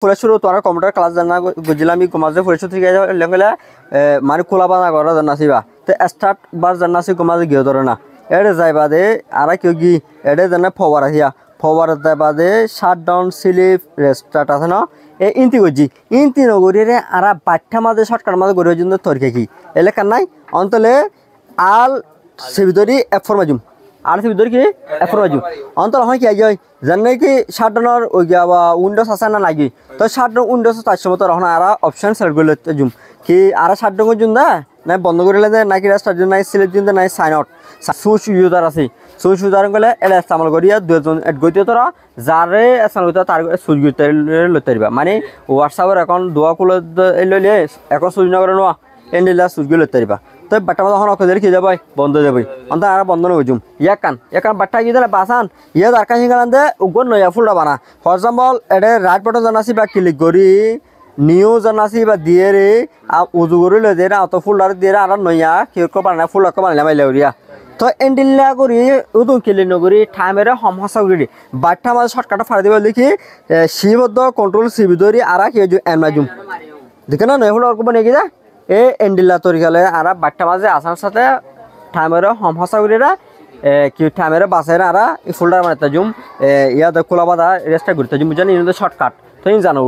ফুলেশ্বর তোমার computer class জানা গজিলাম গমাজে ফুলেশ্বর থেকে লেগেলে মানে খোলা বানা করা জানাসিবা তো স্টার্ট বার জানাসি গমাজে গিয়ে ধরে না এড়ে যাই বাদে আর কেউ গি এড়ে জানা ফওয়ার আহিয়া ফওয়ার যাই বাদে শাট ডাউন স্লিপ রেস্টার্ট আছে না ইনতি গজি ইনতি নগরীরে আর বাচ্চা মাঝে শর্টকাট মাঝে গড়ে জন্য তরকে কি এলাকার নাই অন্তলে আল সেবিদরি এফর মাজুম আর সেবিদরি কি এফর মাজুম অন্তল হয় কি আগে জানে কি শাট ডাউনের ওই বা উইন্ডোজ আছে না নাকি তো শাট ডাউন উইন্ডোজ তার সময় তো এখন আর অপশন সেলেক্ট করে জুম কি আর শাট ডাউন জুম দা নাই বন্ধ করে দে নাকি রাস্তার জন্য নাই সিলেক্ট দিন নাই সাইন আউট সুইচ ইউজার আছে সুইচ ইউজার গেলে এলা ইস্তেমাল করিয়া দুজন এড গইতে তোরা যারে ইস্তেমাল করতে তার সুইচ গইতে লইতে দিবা মানে হোয়াটসঅ্যাপের এখন দোয়া কুলে লইলে এখন সুইচ না করে নোয়া এন্ডিলা সুইচ গই লইতে দিবা তো বাট্টা মাঝে এখন অকদের কি যাবাই বন্ধ যাবাই অন্ত আর বন্ধ নই জুম ইয়াকান বাট্টা কি দিলে বাসান ইয়া দরকার হিগালান দে উগন নয়া ফুলটা বানা ফর এক্সাম্পল এডে রাইট বাটন জানাসি বা ক্লিক করি নিউ জানাসি বা দিয়ে রে উজু করে লই দে অত ফুলটার দিয়ে আর নয়া কিরকম বানা ফুলটা বানাইলা মাইলা উড়িয়া তো এন্ডিলা করি উদু ক্লিক নগরি টাইমের সমস্যা করি বাট্টা মাঝে শর্টকাট ফাড়া দিবা লিখি সিবদ্ধ কন্ট্রোল সিবি ধরি আর কি এন মাজুম দেখে না নয় ফুল অর্ক বনে কি যা এই এন্ডিলা তরিকালে আর বাট্টা মাঝে আসার সাথে টাইমের সমস্যা করি কি টাইমের বাসায় আর এই ফুলটার মানে জুম ইয়াদ খোলা বাধা রেস্টা করতে জুম জানি শর্টকাট তো জানো